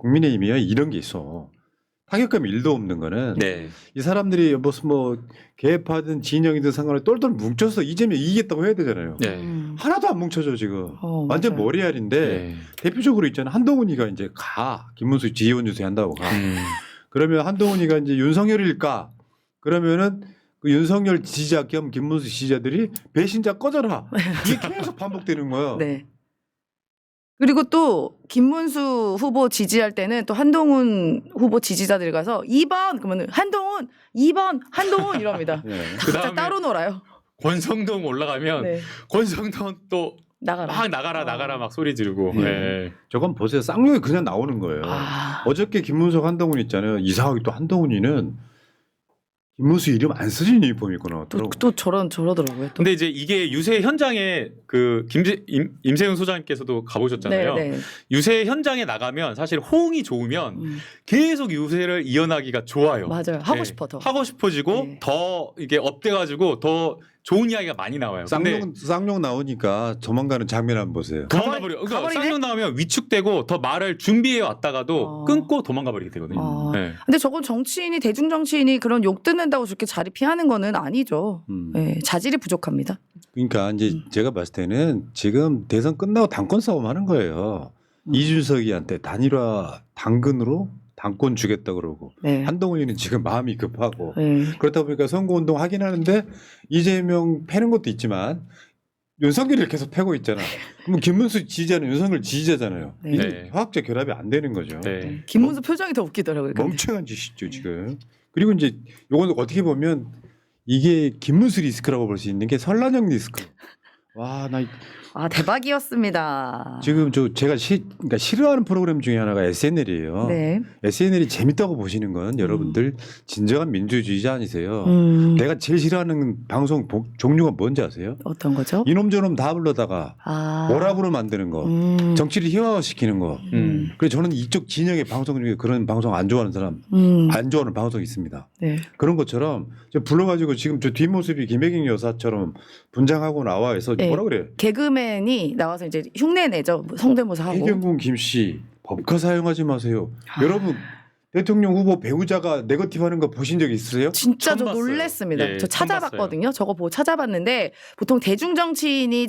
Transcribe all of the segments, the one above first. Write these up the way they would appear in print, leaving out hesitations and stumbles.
국민의힘이야 이런 게 있어. 타격감 1도 없는 거는 네. 이 사람들이 무슨 뭐 개파든 진영이든 상관없이 똘똘 뭉쳐서 이재명 이기겠다고 해야 되잖아요. 네. 하나도 안 뭉쳐져 지금. 완전 맞아요. 머리알인데 네. 대표적으로 있잖아. 한동훈이가 이제 김문수 지휘원 주세 한다고 가. 그러면 한동훈이가 이제 윤석열일까? 그러면은 그 윤석열 지지자 겸 김문수 지지자들이 배신자 꺼져라. 이게 계속 반복되는 거예요. 네. 그리고 또 김문수 후보 지지할 때는 또 한동훈 후보 지지자들 가서 2번 그러면 한동훈 2번 한동훈 이럽니다. 네. 진짜 그다음에 따로 놀아요. 권성동 올라가면 네. 권성동 또 나가라. 막 나가라 막 소리 지르고. 네. 네. 저건 보세요. 쌍욕이 그냥 나오는 거예요. 아. 어저께 김문석 한동훈 있잖아요. 이상하게 또 한동훈이는 김문수 이름 안 쓰신 유니폼 입고 나왔더라고. 또 저러더라고요. 또. 근데 이제 이게 유세 현장에 그 임세훈 소장님께서도 가보셨잖아요. 네, 네. 유세 현장에 나가면 사실 호응이 좋으면 계속 유세를 이어나기가 좋아요. 맞아요. 하고 네. 싶어 더. 하고 싶어지고 네. 더 이게 업돼가지고 더 좋은 이야기가 많이 나와요. 근데 쌍욕 나오니까 도망가는 장면 한번 보세요. 도망가버려. 그러니까 가버리네? 쌍욕 나오면 위축되고 더 말을 준비해 왔다가도 끊고 도망가버리게 되거든요. 네. 근데 저건 정치인이 대중 정치인이 그런 욕 듣는다고 저렇게 자리 피하는 거는 아니죠. 네, 자질이 부족합니다. 그러니까 이제 제가 봤을 때는 지금 대선 끝나고 당권 싸움 하는 거예요. 이준석이한테 단일화 당근으로 당권 주겠다 그러고 네. 한동훈이는 지금 마음이 급하고 네. 그렇다 보니까 선거운동 하긴 하는데 이재명 패는 것도 있지만 윤석열을 계속 패고 있잖아. 그럼 김문수 지지자는 윤석열 지지자잖아요. 네. 이게 네. 화학적 결합이 안 되는 거죠. 네. 김문수 표정이 더 웃기더라고요. 근데. 멍청한 짓이죠 지금. 그리고 이제 요건 어떻게 보면 이게 김문수 리스크라고 볼 수 있는 게 설란형 리스크. 와, 나 아 대박이었습니다. 지금 제가 그러니까 싫어하는 프로그램 중에 하나가 SNL이에요. 네. SNL이 재밌다고 보시는 건 여러분들 진정한 민주주의자 아니세요. 내가 제일 싫어하는 방송 종류가 뭔지 아세요? 어떤 거죠? 이놈 저놈 다 불러다가 아. 오락으로 만드는 거, 정치를 희화화시키는 거. 그래서 저는 이쪽 진영의 방송 중에 그런 방송 안 좋아하는 사람, 안 좋아하는 방송이 있습니다. 네. 그런 것처럼 불러가지고 지금 저 뒷모습이 김혜경 여사처럼 분장하고 나와 있어 네. 뭐라 그래? 개그맨이 나와서 이제 흉내 내죠. 성대모사 하고. 해경군 김씨 법카 사용하지 마세요. 여러분 대통령 후보 배우자가 네거티브하는 거 보신 적 있으세요? 진짜 저 처음 봤어요. 놀랬습니다. 예, 저 처음 찾아봤거든요. 저거 보고 찾아봤는데 보통 대중 정치인이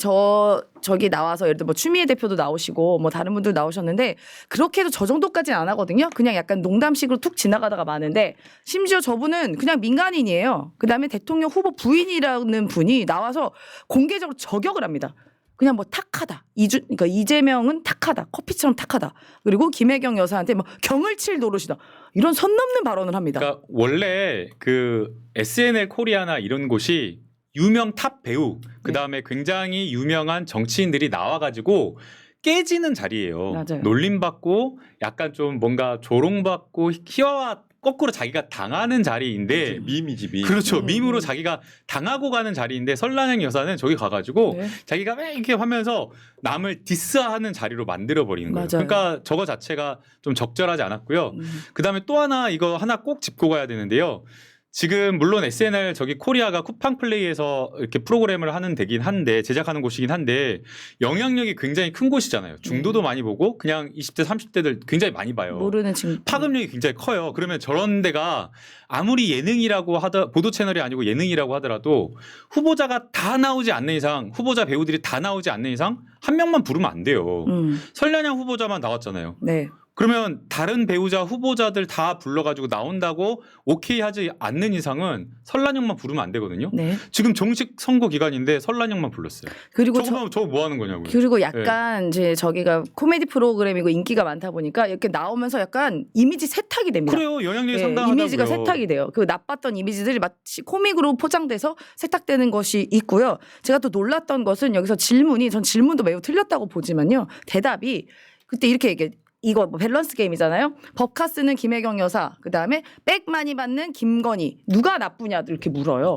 저기 나와서 예를 들어 뭐 추미애 대표도 나오시고 뭐 다른 분들 나오셨는데 그렇게 해도 저 정도까지는 안 하거든요. 그냥 약간 농담식으로 툭 지나가다가 마는데 심지어 저분은 그냥 민간인이에요. 그다음에 대통령 후보 부인이라는 분이 나와서 공개적으로 저격을 합니다. 그냥 뭐 탁하다. 그러니까 이재명은 탁하다. 커피처럼 탁하다. 그리고 김혜경 여사한테 뭐 경을 칠 노릇이다. 이런 선 넘는 발언을 합니다. 그러니까 원래 그 SNL 코리아나 이런 곳이 유명 탑 배우 그다음에 굉장히 유명한 정치인들이 나와가지고 깨지는 자리예요. 맞아요. 놀림받고 약간 좀 뭔가 조롱받고 희화화 거꾸로 자기가 당하는 자리인데 밈이지 밈. 그렇죠. 밈으로 자기가 당하고 가는 자리인데 설란행 여사는 저기 가가지고 네. 자기가 막 이렇게 하면서 남을 디스하는 자리로 만들어버리는 거예요. 맞아요. 그러니까 저거 자체가 좀 적절하지 않았고요. 그다음에 또 하나 이거 하나 꼭 짚고 가야 되는데요. 지금 물론 SNL 저기 코리아가 쿠팡 플레이에서 이렇게 프로그램을 하는 데긴 한데 제작하는 곳이긴 한데 영향력이 굉장히 큰 곳이잖아요. 중도도 많이 보고 그냥 20대 30대들 굉장히 많이 봐요. 모르는 친구. 파급력이 굉장히 커요. 그러면 저런 데가 아무리 예능이라고 보도 채널이 아니고 예능이라고 하더라도 후보자가 다 나오지 않는 이상 후보자 배우들이 다 나오지 않는 이상 한 명만 부르면 안 돼요. 설련양 후보자만 나왔잖아요. 네. 그러면 다른 배우자 후보자들 다 불러가지고 나온다고 오케이 하지 않는 이상은 설란형만 부르면 안 되거든요. 네. 지금 정식 선거 기간인데 설란형만 불렀어요. 그리고 저거 뭐 하는 거냐고요. 그리고 약간 이제 저기가 코미디 프로그램이고 인기가 많다 보니까 이렇게 나오면서 약간 이미지 세탁이 됩니다. 그래요. 영향력이 네, 상당하다고요. 이미지가 세탁이 돼요. 그 나빴던 이미지들이 마치 코믹으로 포장돼서 세탁되는 것이 있고요. 제가 또 놀랐던 것은 여기서 전 질문도 매우 틀렸다고 보지만요. 대답이 그때 이렇게 얘기해. 이거 뭐 밸런스 게임이잖아요. 법카 쓰는 김혜경 여사, 그 다음에 백 많이 받는 김건희 누가 나쁘냐 이렇게 물어요.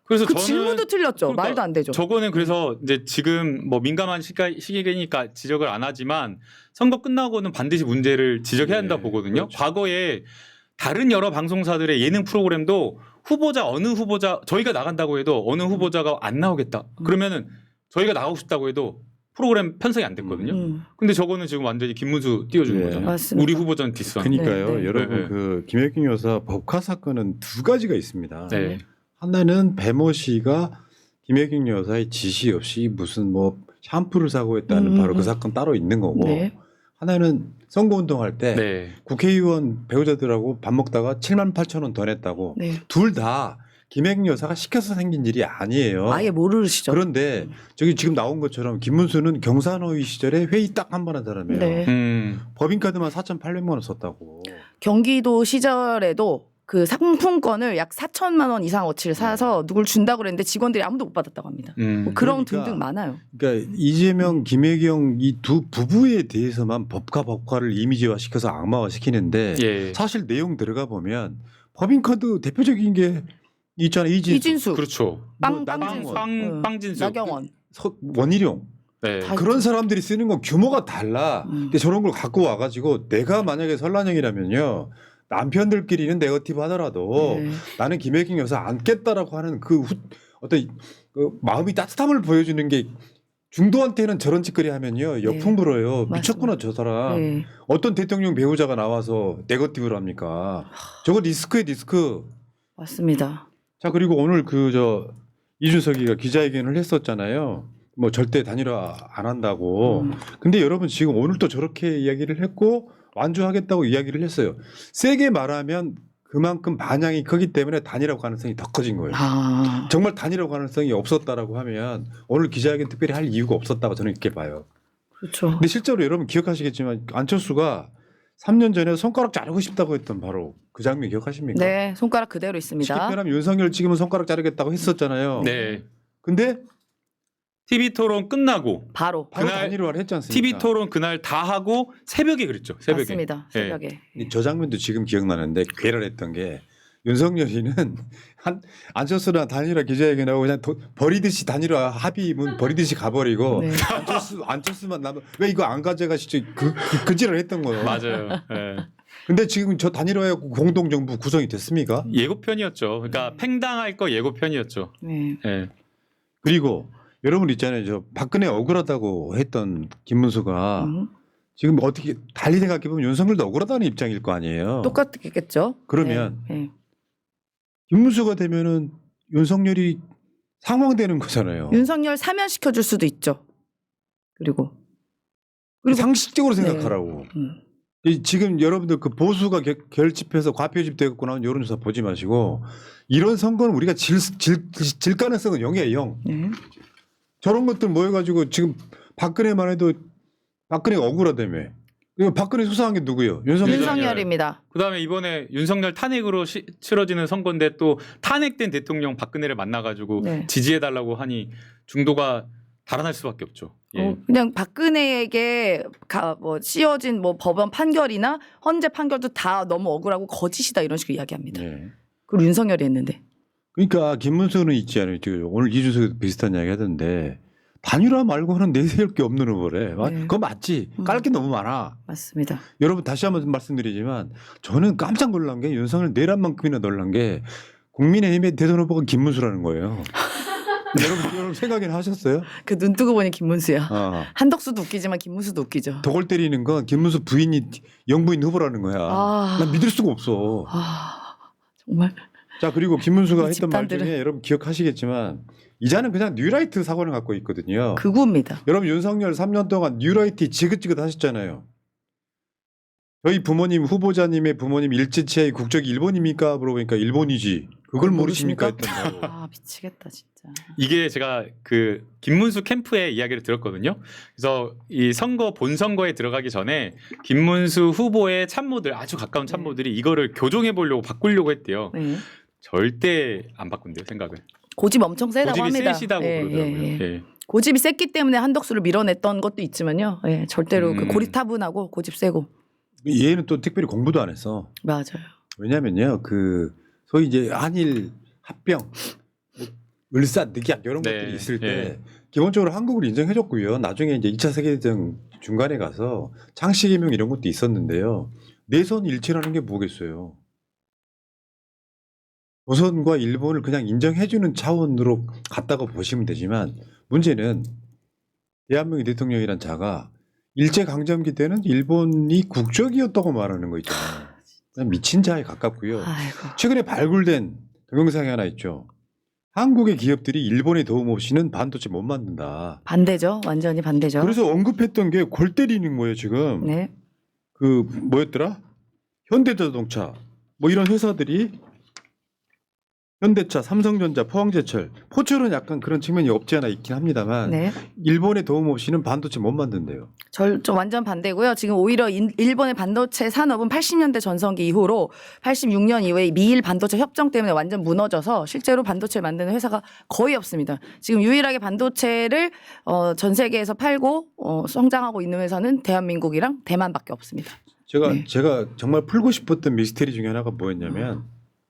그래서 그 저는 질문도 틀렸죠. 그러니까 말도 안 되죠. 저거는 그래서 이제 지금 뭐 민감한 시기니까 지적을 안 하지만 선거 끝나고는 반드시 문제를 지적해야 한다 보거든요. 그렇죠. 과거에 다른 여러 방송사들의 예능 프로그램도 어느 후보자 저희가 나간다고 해도 어느 후보자가 안 나오겠다. 그러면은 저희가 나가고 싶다고 해도 프로그램 편성이 안 됐거든요. 근데 저거는 지금 완전히 김문수 띄워주는 예. 거잖아요. 맞습니다. 우리 후보자는 뒷선. 그러니까요. 네, 네. 여러분 네. 그 김혜경 여사 법화 사건은 두 가지가 있습니다. 네. 하나는 배모 씨가 김혜경 여사의 지시 없이 무슨 뭐 샴푸를 사고 했다는 바로 그 사건 따로 있는 거고 네. 하나는 선거운동할 때 네. 국회의원 배우자들하고 밥 먹다가 7만 8천 원 더 냈다고 네. 둘 다 김혜경 여사가 시켜서 생긴 일이 아니에요. 아예 모르시죠. 그런데 저기 지금 나온 것처럼 김문수는 경산호위 시절에 회의 딱 한 번 한 사람이에요. 네. 법인카드만 4,800만 원 썼다고. 경기도 시절에도 그 상품권을 약 4천만 원 이상 어치를 사서 누굴 준다고 그랬는데 직원들이 아무도 못 받았다고 합니다. 뭐 그런 그러니까 등등 많아요. 그러니까 이재명, 김혜경 이 두 부부에 대해서만 법화를 이미지화 시켜서 악마화 시키는데 예. 사실 내용 들어가 보면 법인카드 대표적인 게 있잖아요. 이진수, 그렇죠. 빵진수, 빵진수. 나경원. 원희룡 네. 다 그런 사람들이 쓰는 건 규모가 달라. 근데 저런 걸 갖고 와가지고 내가 만약에 설란영이라면요. 남편들끼리는 네거티브 하더라도 네. 나는 김혜경 여사 안 깼다라고 하는 어떤 그 마음이 따뜻함을 보여주는 게 중도한테는 저런 짓거리 하면요. 역풍 불어요. 맞습니다. 미쳤구나 저 사람. 네. 어떤 대통령 배우자가 나와서 네거티브를 합니까? 저거 리스크에 리스크. 맞습니다. 자 그리고 오늘 이준석이가 기자회견을 했었잖아요. 뭐 절대 단일화 안 한다고. 근데 여러분 지금 오늘 또 저렇게 이야기를 했고 완주하겠다고 이야기를 했어요. 세게 말하면 그만큼 반향이 크기 때문에 단일화 가능성이 더 커진 거예요. 아, 정말 단일화 가능성이 없었다라고 하면 오늘 기자회견 특별히 할 이유가 없었다고 저는 이렇게 봐요. 그렇죠. 근데 실제로 여러분 기억하시겠지만 안철수가 3년 전에 손가락 자르고 싶다고 했던 바로 그 장면 기억하십니까? 네, 손가락 그대로 있습니다. 쉽게 말하면 윤석열 찍으면 손가락 자르겠다고 했었잖아요. 네. 근데 TV 토론 끝나고 바로 바로 그날 단일화를 했지 않습니까? TV 토론 그날 다 하고 새벽에 그랬죠. 새벽에. 맞습니다. 네. 새벽에. 저 장면도 지금 기억나는데 괴랄했던 게 윤석열이는 안철수랑 단일화 기자회견하고 그냥 버리듯이 단일화 합의문 버리듯이 가버리고 네. 안철수만 남아 왜 이거 안 가져가시죠 그 지랄 했던 거예요. 맞아요. 네. 근데 지금 저 단일화에 공동정부 구성이 됐습니까? 예고편이었죠. 그러니까 팽당할 거 예고편이었죠. 네. 네. 그리고 여러분 있잖아요. 저 박근혜 억울하다고 했던 김문수가 음, 지금 어떻게 달리 생각해보면 윤석열도 억울하다는 입장일 거 아니에요. 똑같겠죠. 그러면 네. 네. 김문수가 되면은 윤석열이 상황되는 거잖아요. 윤석열 사면시켜 줄 수도 있죠. 그리고 상식적으로 네. 생각하라고. 음, 지금 여러분들 그 보수가 결집해서 과표집 되고 나온 여론조사 보지 마시고 이런 선거는 우리가 질 가능성은 0이에요. 0. 네. 저런 것들 모여가지고 지금 박근혜만 해도 박근혜가 억울하다며. 이거 박근혜 수사한 게 누구예요? 윤석열입니다. 그다음에 이번에 윤석열 탄핵으로 치러지는 선거인데 또 탄핵된 대통령 박근혜를 만나가지고 네. 지지해달라고 하니 중도가 달아날 수밖에 없죠. 예. 그냥 박근혜에게 뭐 씌워진 뭐 법원 판결이나 헌재 판결도 다 너무 억울하고 거짓이다 이런 식으로 이야기합니다. 네. 그걸 윤석열이 했는데. 그러니까 김문수는 있지 않아요. 지금 오늘 이준석도 비슷한 이야기 하던데 단일화 말고는 내세울 게 없는 후보래. 네. 그거 맞지. 깔 게 너무 많아. 맞습니다. 여러분 다시 한번 말씀드리지만 저는 깜짝 놀란 게 윤석열 내란만큼이나 놀란 게 국민의힘의 대선 후보가 김문수라는 거예요. 여러분 생각이나 하셨어요? 그 눈 뜨고 보니 김문수야. 한덕수도 웃기지만 김문수도 웃기죠. 덕을 때리는 건 김문수 부인이 영부인 후보라는 거야. 아. 난 믿을 수가 없어. 아, 정말. 자 그리고 김문수가 이 했던 말 집단들은- 중에 여러분 기억하시겠지만 이자는 그냥 뉴라이트 사고를 갖고 있거든요. 극우입니다. 여러분 윤석열 3년 동안 뉴라이트 지긋지긋 하셨잖아요. 저희 부모님 후보자님의 부모님 일제치하의 국적이 일본입니까? 물어보니까 일본이지. 그걸 모르십니까? 했던 거로. 아 미치겠다 진짜. 이게 제가 그 김문수 캠프의 이야기를 들었거든요. 그래서 이 선거 본선거에 들어가기 전에 김문수 후보의 참모들 아주 가까운 참모들이 이거를 교정해 보려고 바꾸려고 했대요. 네. 절대 안 바꾼대요 생각을. 고집 엄청 세다고 고집이 합니다. 세시다고 예, 그러더라고요. 예, 예. 예. 고집이 셌기 때문에 한덕수를 밀어냈던 것도 있지만요. 예, 절대로 그 고리타분하고 고집 세고. 얘는 또 특별히 공부도 안 했어. 맞아요. 왜냐면요, 그 소위 이제 한일 합병, 뭐 을사 늑약 이런 네, 것들이 있을 때 예. 기본적으로 한국을 인정해줬고요. 나중에 이제 2차 세계대전 중간에 가서 창씨개명 이런 것도 있었는데요. 내선 일체라는 게 뭐겠어요? 조선과 일본을 그냥 인정해주는 차원으로 갔다고 보시면 되지만 문제는 대한민국 대통령이란 자가 일제강점기 때는 일본이 국적이었다고 말하는 거 있잖아요. 그냥 미친 자에 가깝고요. 아이고. 최근에 발굴된 동영상이 하나 있죠. 한국의 기업들이 일본의 도움 없이는 반도체 못 만든다. 반대죠. 완전히 반대죠. 그래서 언급했던 게 골 때리는 거예요 지금. 네. 그 뭐였더라? 현대자동차 뭐 이런 회사들이 현대차, 삼성전자, 포항제철, 포철은 약간 그런 측면이 없지 않아 있긴 합니다만 네. 일본의 도움 없이는 반도체 못 만든대요. 좀 완전 반대고요. 지금 오히려 일본의 반도체 산업은 80년대 전성기 이후로 86년 이후에 미일 반도체 협정 때문에 완전 무너져서 실제로 반도체 만드는 회사가 거의 없습니다. 지금 유일하게 반도체를 전 세계에서 팔고 성장하고 있는 회사는 대한민국이랑 대만밖에 없습니다. 제가 정말 풀고 싶었던 미스테리 중에 하나가 뭐였냐면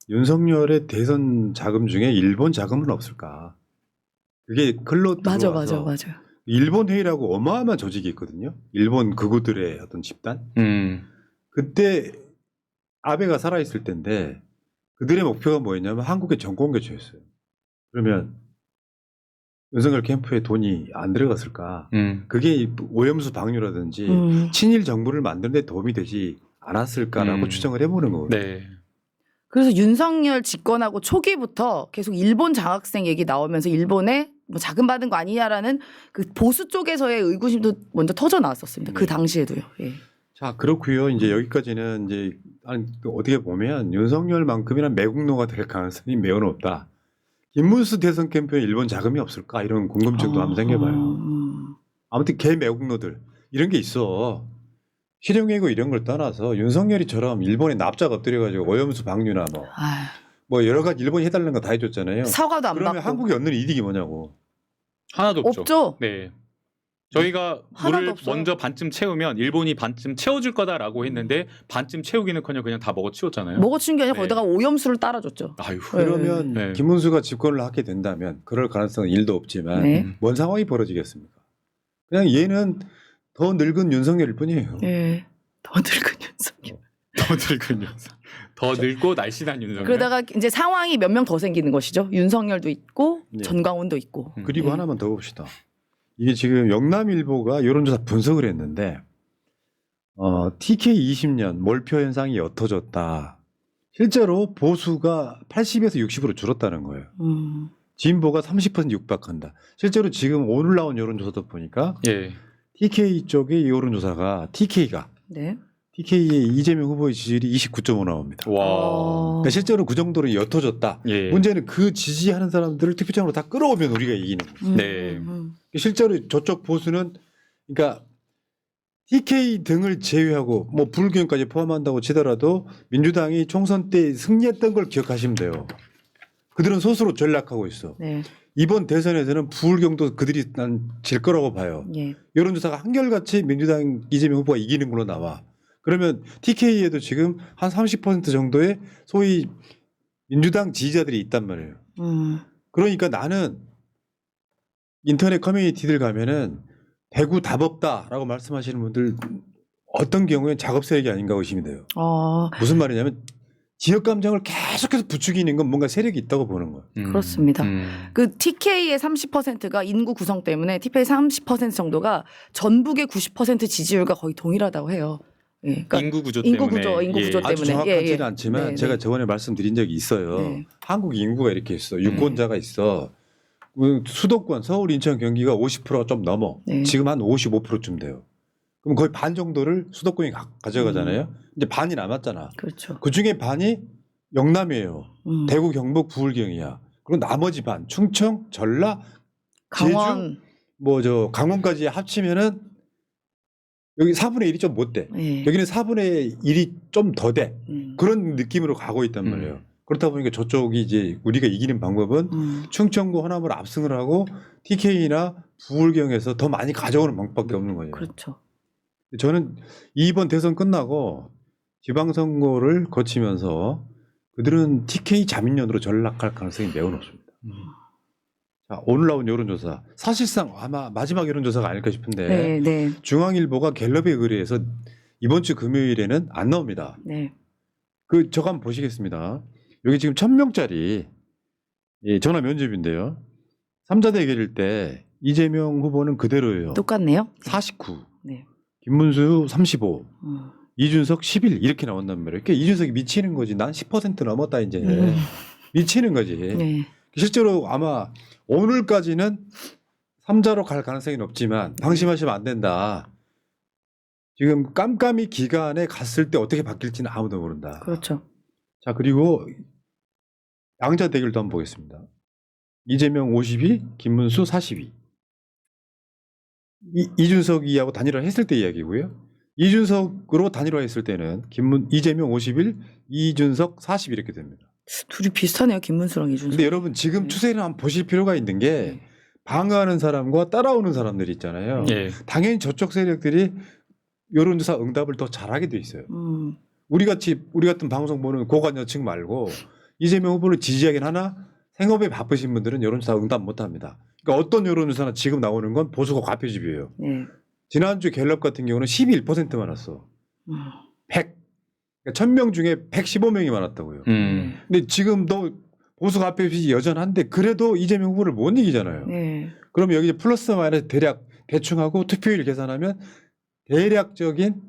윤석열의 대선 자금 중에 일본 자금은 없을까? 그게 글로 들어와서 맞아. 일본 회의라고 어마어마한 조직이 있거든요. 일본 극우들의 어떤 집단. 그때 아베가 살아있을 때인데 그들의 목표가 뭐였냐면 한국의 정권 교체였어요. 그러면 윤석열 캠프에 돈이 안 들어갔을까? 그게 오염수 방류라든지 친일 정부를 만드는 데 도움이 되지 않았을까라고 추정을 해보는 거거든요. 네. 그래서 윤석열 집권하고 초기부터 계속 일본 장학생 얘기 나오면서 일본에 뭐 자금 받은 거 아니냐라는 그 보수 쪽에서의 의구심도 먼저 터져 나왔었습니다. 그 당시에도요. 예. 자, 그렇고요. 이제 여기까지는 이제 어떻게 보면 윤석열만큼이나 매국노가 될 가능성이 매우 높다. 김문수 대선 캠프에 일본 자금이 없을까 이런 궁금증도 한번 생겨봐요. 아무튼 개 매국노들 이런 게 있어. 실형외고 이런 걸 떠나서 윤석열이처럼 일본에 납작 엎드려가지고 오염수 방류나 뭐 여러 가지 일본이 해달라는 거 다 해줬잖아요. 사과도 안 그러면 받고. 한국이 얻는 이득이 뭐냐고. 하나도 없죠. 없죠. 네. 저희가 하나도 물을 없어요. 먼저 반쯤 채우면 일본이 반쯤 채워줄 거다라고 했는데 반쯤 채우기는커녕 그냥 다 먹어치웠잖아요. 먹어치운 게 아니라 네. 거기다가 오염수를 따라줬죠. 아유. 그러면 네. 김문수가 집권을 하게 된다면 그럴 가능성은 1도 없지만 네. 뭔 상황이 벌어지겠습니까? 그냥 얘는 더 늙은 윤석열일 뿐이에요. 예. 더 늙은 윤석열. 더 늙은 녀석. 더 늙고 날씬한 윤석열. 그러다가 이제 상황이 몇 명 더 생기는 것이죠. 윤석열도 있고 네. 전광훈도 있고. 그리고 네. 하나만 더 봅시다. 이게 지금 영남일보가 여론조사 분석을 했는데 TK 20년 몰표 현상이 옅어졌다. 실제로 보수가 80에서 60으로 줄었다는 거예요. 진보가 30% 육박한다. 실제로 지금 오늘 나온 여론조사도 보니까 예. TK 쪽의 여론조사가 네. TK의 이재명 후보의 지지율이 29.5 나옵니다. 와. 그러니까 실제로 그 정도로 옅어졌다. 예. 문제는 그 지지하는 사람들을 투표장으로 다 끌어오면 우리가 이기는 거예요. 네. 실제로 저쪽 보수는 그러니까 TK 등을 제외하고 뭐 불경까지 포함한다고 치더라도 민주당이 총선 때 승리했던 걸 기억하시면 돼요. 그들은 스스로 전략하고 있어. 네. 이번 대선에서는 부울경도 그들이 난 질 거라고 봐요. 예. 여론조사가 한결같이 민주당 이재명 후보가 이기는 걸로 나와. 그러면 TK에도 지금 한 30% 정도의 소위 민주당 지지자들이 있단 말이에요. 그러니까 나는 인터넷 커뮤니티들 가면은 대구 답 없다라고 말씀하시는 분들 어떤 경우엔 작업 세력이 아닌가 의심이 돼요. 무슨 말이냐면 지역 감정을 계속해서 부추기는 건 뭔가 세력이 있다고 보는 거예요. 그렇습니다. 그 TK의 30%가 인구 구성 때문에 TK의 30% 정도가 전북의 90% 지지율과 거의 동일하다고 해요. 예. 그러니까 인구 구조 때문에. 인구 구조 아주 때문에. 정확하지는 않지만 네, 제가 네. 저번에 말씀드린 적이 있어요. 네. 한국 인구가 이렇게 있어. 유권자가 있어. 수도권 서울, 인천, 경기가 50%가 좀 넘어. 네. 지금 한 55%쯤 돼요. 그럼 거의 반 정도를 수도권이 가져가잖아요. 이제 반이 남았잖아. 그렇죠. 그 중에 반이 영남이에요. 대구, 경북, 부울경이야. 그리고 나머지 반 충청, 전라, 강원. 제주, 강원까지 합치면은 여기 4분의 1이 좀 못 돼. 예. 여기는 4분의 1이 좀 더 돼. 그런 느낌으로 가고 있단 말이에요. 그렇다 보니까 저쪽이 이제 우리가 이기는 방법은 충청도 호남을 압승을 하고 TK나 부울경에서 더 많이 가져오는 방법밖에 없는 거예요. 그렇죠. 저는 이번 대선 끝나고 지방선거를 거치면서 그들은 TK 자민련으로 전락할 가능성이 매우 높습니다. 자, 오늘 나온 여론조사 사실상 아마 마지막 여론조사가 아닐까 싶은데 네, 네, 중앙일보가 갤럽에 의뢰해서 이번 주 금요일에는 안 나옵니다. 네. 그 저거 한번 보시겠습니다. 여기 지금 1000명짜리 전화 면접인데요. 3자 대결일 때 이재명 후보는 그대로예요. 똑같네요. 49. 네. 김문수 35. 음. 이준석 11 이렇게 나온단 말이에요. 그러니까 이준석이 미치는 거지. 난 10% 넘었다 이제. 미치는 거지. 네. 실제로 아마 오늘까지는 3자로 갈 가능성이 높지만 방심하시면 안 된다. 지금 깜깜이 기간에 갔을 때 어떻게 바뀔지는 아무도 모른다. 그렇죠. 자, 그리고 양자 대결도 한번 보겠습니다. 이재명 52, 김문수 42. 이준석이하고 단일화 했을 때 이야기고요. 이준석으로 단일화 했을 때는 이재명 51, 이준석 40 이렇게 됩니다. 둘이 비슷하네요. 김문수랑 이준석. 근데 여러분 지금 네. 추세를 한번 보실 필요가 있는 게 방어하는 사람과 따라오는 사람들이 있잖아요. 예. 당연히 저쪽 세력들이 여론조사 응답을 더 잘하게 돼 있어요. 우리 같은 방송 보는 고관 여층 말고 이재명 후보를 지지하긴 하나 생업에 바쁘신 분들은 여론조사 응답 못합니다. 그러니까 어떤 여론조사나 지금 나오는 건 보수가 과표집이에요. 네. 지난주 갤럽 같은 경우는 11%만 왔어. 100. 그러니까 1000명 중에 115명이 많았다고요. 근데 지금도 보수 과표집이 여전한데 그래도 이재명 후보를 못 이기잖아요. 네. 그럼 여기 이제 플러스 마이너스 대략 대충 하고 투표율 계산하면 대략적인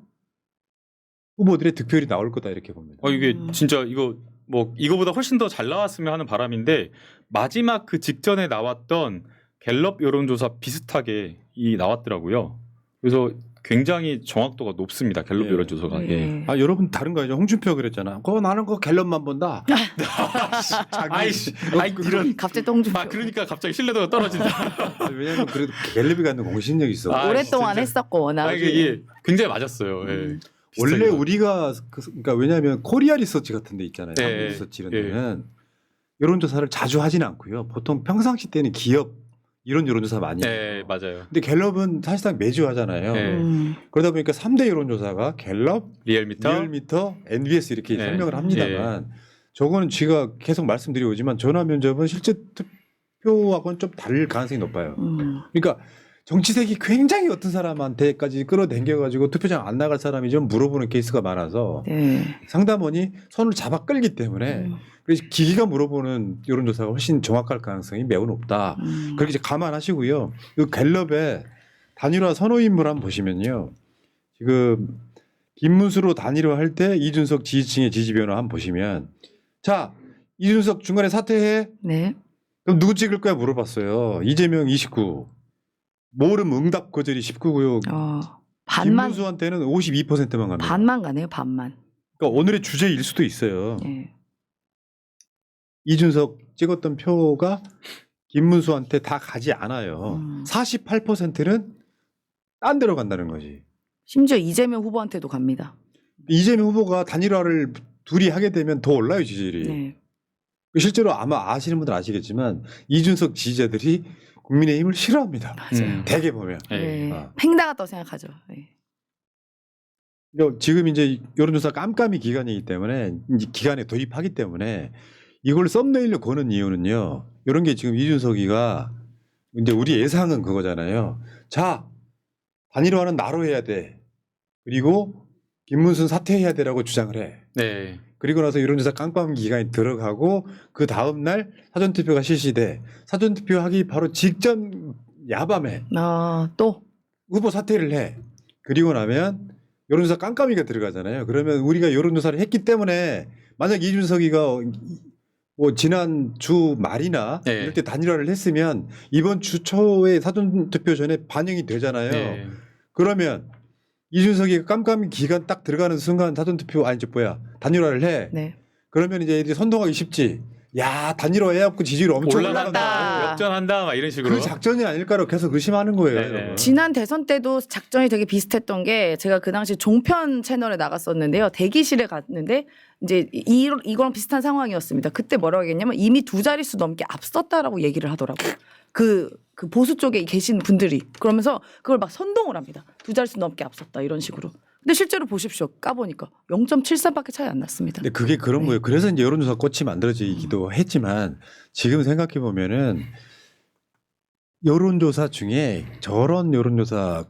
후보들의 득표율이 나올 거다 이렇게 봅니다. 이게 진짜 이거보다 훨씬 더 잘 나왔으면 하는 바람인데 마지막 그 직전에 나왔던 갤럽 여론조사 비슷하게 나왔더라고요. 그래서 굉장히 정확도가 높습니다. 갤럽 예. 여론조사가. 예. 아 여러분 다른 거 아니죠? 홍준표 그랬잖아. 나는 그 갤럽만 본다. 아이씨, 이런 갑자기 똥좀 그러니까 갑자기 신뢰도가 떨어진다. 왜냐면 그래도 갤럽이 갖는 공신력이 있어. 오랫동안 진짜. 했었고 워낙. 이게 굉장히 맞았어요. 예. 원래 비슷하게. 우리가 그러니까 왜냐하면 코리아 리서치 같은 데 있잖아요. 예, 한국 리서치 이런 예. 데는 여론조사를 자주 하진 않고요. 보통 평상시 때는 기업 이런 여론조사 많이 해요. 네, 맞아요. 근데 갤럽은 사실상 매주 하잖아요. 예. 그러다 보니까 3대 여론조사가 갤럽, 리얼미터. 리얼미터, NBS 이렇게 네. 설명을 합니다만 저거는 제가 계속 말씀드리고지만 전화 면접은 실제 투표하고는 좀 다를 가능성이 높아요. 그러니까 정치색이 굉장히 어떤 사람한테까지 끌어당겨가지고 투표장 안 나갈 사람이 좀 물어보는 케이스가 많아서 네. 상담원이 손을 잡아 끌기 때문에 그래서 기기가 물어보는 여론조사가 훨씬 정확할 가능성이 매우 높다. 그렇게 이제 감안하시고요. 이 갤럽의 단일화 선호 인물 한번 보시면요. 지금 김문수로 단일화 할 때 이준석 지지층의 지지 변화 한번 보시면 자 이준석 중간에 사퇴해. 네. 그럼 누구 찍을 거야 물어봤어요. 이재명 29. 모름 응답 거절이 19고요. 반만 김문수한테는 52%만 갑니다. 반만 가네요. 반만. 그러니까 오늘의 주제일 수도 있어요. 네. 이준석 찍었던 표가 김문수한테 다 가지 않아요. 48%는 딴 데로 간다는 거지. 심지어 이재명 후보한테도 갑니다. 이재명 후보가 단일화를 둘이 하게 되면 더 올라요 지지율이. 네. 실제로 아마 아시는 분들 아시겠지만 이준석 지지자들이 국민의힘을 싫어합니다. 맞아요. 대개 보면. 예. 네. 팽당하다고 생각하죠. 네. 그러니까 지금 이제 여론조사 깜깜이 기간이기 때문에 이제 기간에 도입하기 때문에 이걸 썸네일로 거는 이유는요. 이런 게 지금 이준석이가 이제 우리 예상은 그거잖아요. 자 단일화는 나로 해야 돼. 그리고 김문수는 사퇴해야 되라고 주장을 해. 네. 그리고 나서 여론조사 깜깜 기간이 들어가고 그 다음 날 사전투표가 실시돼. 사전투표하기 바로 직전 야밤에 또 후보 사퇴를 해. 그리고 나면 여론조사 깜깜이가 들어가잖아요. 그러면 우리가 여론조사를 했기 때문에 만약 이준석이가 뭐 지난 주 말이나 네. 이럴 때 단일화를 했으면 이번 주 초에 사전투표 전에 반영이 되잖아요. 네. 그러면 이준석이 깜깜이 기간 딱 들어가는 순간 사전투표 단일화를 해. 네. 그러면 이제 애들이 선동하기 쉽지. 야 단일화 해갖고 지지율 엄청 올라간다. 올라간다. 역전한다 막 이런 식으로. 그 작전이 아닐까라고 계속 의심하는 거예요. 네. 여러분. 지난 대선 때도 작전이 되게 비슷했던 게 제가 그 당시 종편 채널에 나갔었는데요. 대기실에 갔는데 이제 이거랑 비슷한 상황이었습니다. 그때 뭐라고 얘기했냐면 이미 2자릿수 넘게 앞섰다라고 얘기를 하더라고요. 그 보수 쪽에 계신 분들이 그러면서 그걸 막 선동을 합니다. 2자릿수 넘게 앞섰다 이런 식으로. 근데 실제로 보십시오. 까보니까 0.73밖에 차이 안 났습니다. 근데 그게 그런 거예요. 그래서 이제 여론조사 꽃이 만들어지기도 했지만 지금 생각해 보면은 여론조사 중에 저런 여론조사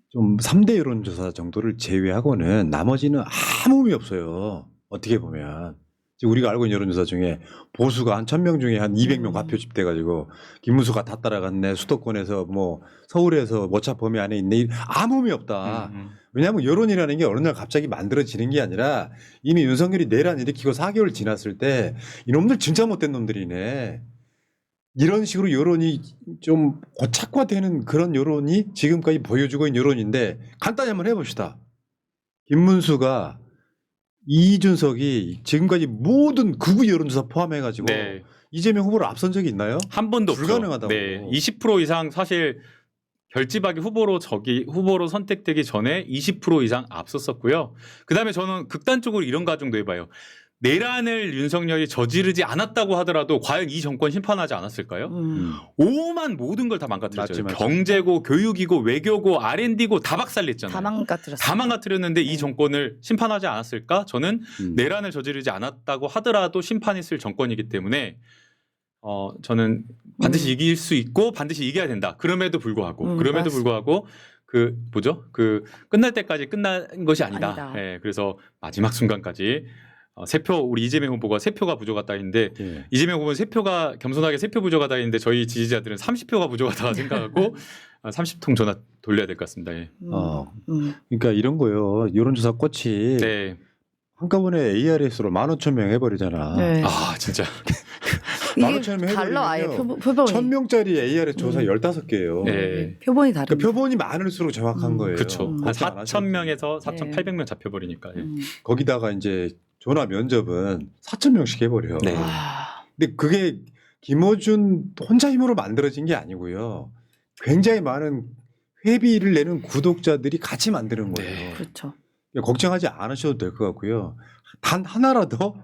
좀 3대 여론조사 정도를 제외하고는 나머지는 아무 의미 없어요. 어떻게 보면. 지금 우리가 알고 있는 여론조사 중에 보수가 한 1,000명 중에 한 200명 과표 집돼가지고 김문수가 다 따라갔네. 수도권에서 뭐 서울에서 모차 범위 안에 있네. 아무 의미 없다. 왜냐하면 여론이라는 게 어느 날 갑자기 만들어지는 게 아니라 이미 윤석열이 내란 일으키고 4개월 지났을 때 이놈들 진짜 못된 놈들이네. 이런 식으로 여론이 좀 고착화되는 그런 여론이 지금까지 보여주고 있는 여론인데 간단히 한번 해봅시다. 김문수가 이준석이 지금까지 모든 극우 여론조사 포함해가지고 네. 이재명 후보를 앞선 적이 있나요? 한 번도 불가능하다고. 없죠. 네. 20% 이상 사실 결집하기 후보로 선택되기 전에 20% 이상 앞섰었고요. 그다음에 저는 극단적으로 이런 가정도 해봐요. 내란을 윤석열이 저지르지 않았다고 하더라도 과연 이 정권 심판하지 않았을까요? 오만 모든 걸 다 망가뜨렸죠. 맞지. 경제고 교육이고 외교고 R&D고 다 박살냈잖아요. 다 망가뜨렸어요. 다 망가뜨렸는데 이 정권을 심판하지 않았을까? 저는 내란을 저지르지 않았다고 하더라도 심판했을 정권이기 때문에 저는 반드시 이길 수 있고 반드시 이겨야 된다. 그럼에도 불구하고 그 뭐죠? 그 끝날 때까지 끝난 것이 아니다. 예, 그래서 마지막 순간까지 우리 이재명 후보가 3표가 부족하다 했는데 예. 이재명 후보는 3표가 겸손하게 3표 부족하다 했는데 저희 지지자들은 30표가 부족하다 생각하고 30통 전화 돌려야 될 것 같습니다. 예. 그러니까 이런 거요. 여론조사 꽃이 네. 한꺼번에 ARS로 15,000명 해버리잖아. 네. 아 진짜. 이게 15,000명 달라 아예 해버리면요. 표본이. 1,000명짜리 ARS 조사 15개예요. 네. 표본이 다르. 그러니까 표본이 많을수록 정확한 거예요. 그렇죠. 한 걱정 안 하셔도 4,000명에서 네. 4,800명 잡혀버리니까. 예. 거기다가 이제 전화 면접은 4,000명씩 해버려. 네. 근데 그게 김어준 혼자 힘으로 만들어진 게 아니고요. 굉장히 많은 회비를 내는 구독자들이 같이 만드는 거예요. 네. 그렇죠. 걱정하지 않으셔도 될 것 같고요. 단 하나라도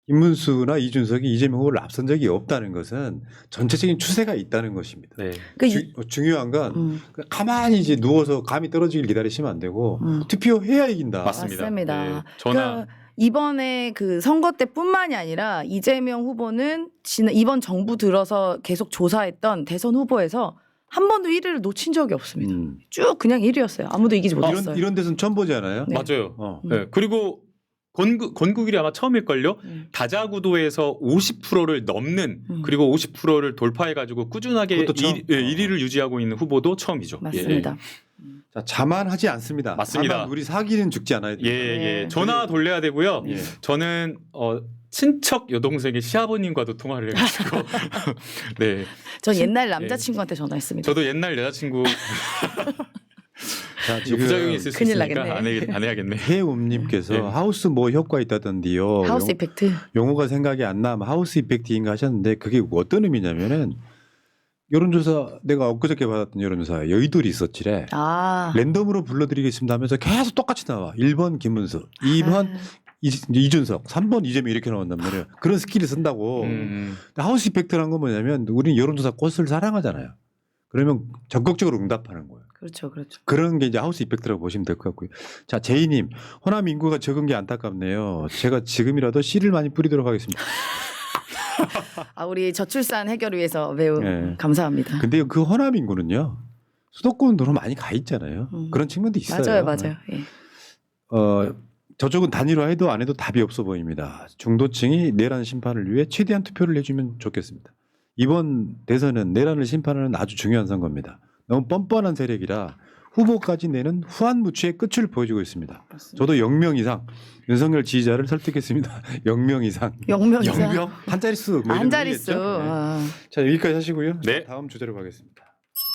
김문수나 이준석이 이재명 후보를 앞선 적이 없다는 것은 전체적인 추세가 있다는 것입니다. 네. 그러니까 중요한 건 가만히 이제 누워서 감이 떨어지길 기다리시면 안 되고 투표해야 이긴다. 맞습니다. 맞습니다. 네. 전화 그러니까 이번에 그 선거 때뿐만이 아니라 이재명 후보는 이번 정부 들어서 계속 조사했던 대선 후보에서 한 번도 1위를 놓친 적이 없습니다. 쭉 그냥 1위였어요. 아무도 이기지 못했어요. 이런 데서는 처음 보지 않아요? 네. 맞아요. 네. 그리고 건국일이 아마 처음일걸요. 다자구도에서 50%를 넘는 그리고 50%를 돌파해가지고 꾸준하게 그것도 처음. 1위를 유지하고 있는 후보도 처음이죠. 맞습니다. 자, 자만하지 않습니다. 맞습니다. 다만 우리 사기는 죽지 않아야 예, 됩니다. 예. 네. 전화 돌려야 되고요. 예. 저는 친척 여동생의 시아버님과도 통화를 해가지고 네. 전 옛날 남자친구한테 전화했습니다. 저도 옛날 여자친구 자, 이거 부작용이 있을 수 큰일 있으니까 나겠네. 안 해야겠네. 해움님께서 네. 하우스 뭐 효과 있다던데요. 하우스 이펙트. 용어가 생각이 안 나면 하우스 이펙트인가 하셨는데 그게 어떤 의미냐면은 여론조사 내가 엊그저께 받았던 여론조사 여의도리 있었지래. 아. 랜덤으로 불러드리겠습니다 하면서 계속 똑같이 나와. 1번 김문수, 2번 이준석, 3번 이재명 이렇게 나온단 말이에요. 그런 스킬을 쓴다고. 근데 하우스 이펙트라는 건 뭐냐면 우리는 여론조사 꽃을 사랑하잖아요. 그러면 적극적으로 응답하는 거예요. 그렇죠, 그렇죠. 그런 게 이제 하우스 이펙트라고 보시면 될 것 같고요. 자, 제이님, 호남 인구가 적은 게 안타깝네요. 제가 지금이라도 씨를 많이 뿌리도록 하겠습니다. 아, 우리 저출산 해결을 위해서 매우 네. 감사합니다. 근데 그 호남 인구는요, 수도권으로 많이 가 있잖아요. 그런 측면도 있어요. 맞아요. 예. 저쪽은 단일화해도 안 해도 답이 없어 보입니다. 중도층이 내란 심판을 위해 최대한 투표를 해주면 좋겠습니다. 이번 대선은 내란을 심판하는 아주 중요한 선거입니다. 너무 뻔뻔한 세력이라 후보까지 내는 후한무치의 끝을 보여주고 있습니다. 맞습니다. 저도 0명 이상 윤석열 지지자를 설득했습니다. 0명 이상. 0명 이상. 영명? 한 자릿수. 뭐 한 이런 자릿수. 의미겠죠? 네. 아. 자, 여기까지 하시고요. 네. 다음 주제로 가겠습니다.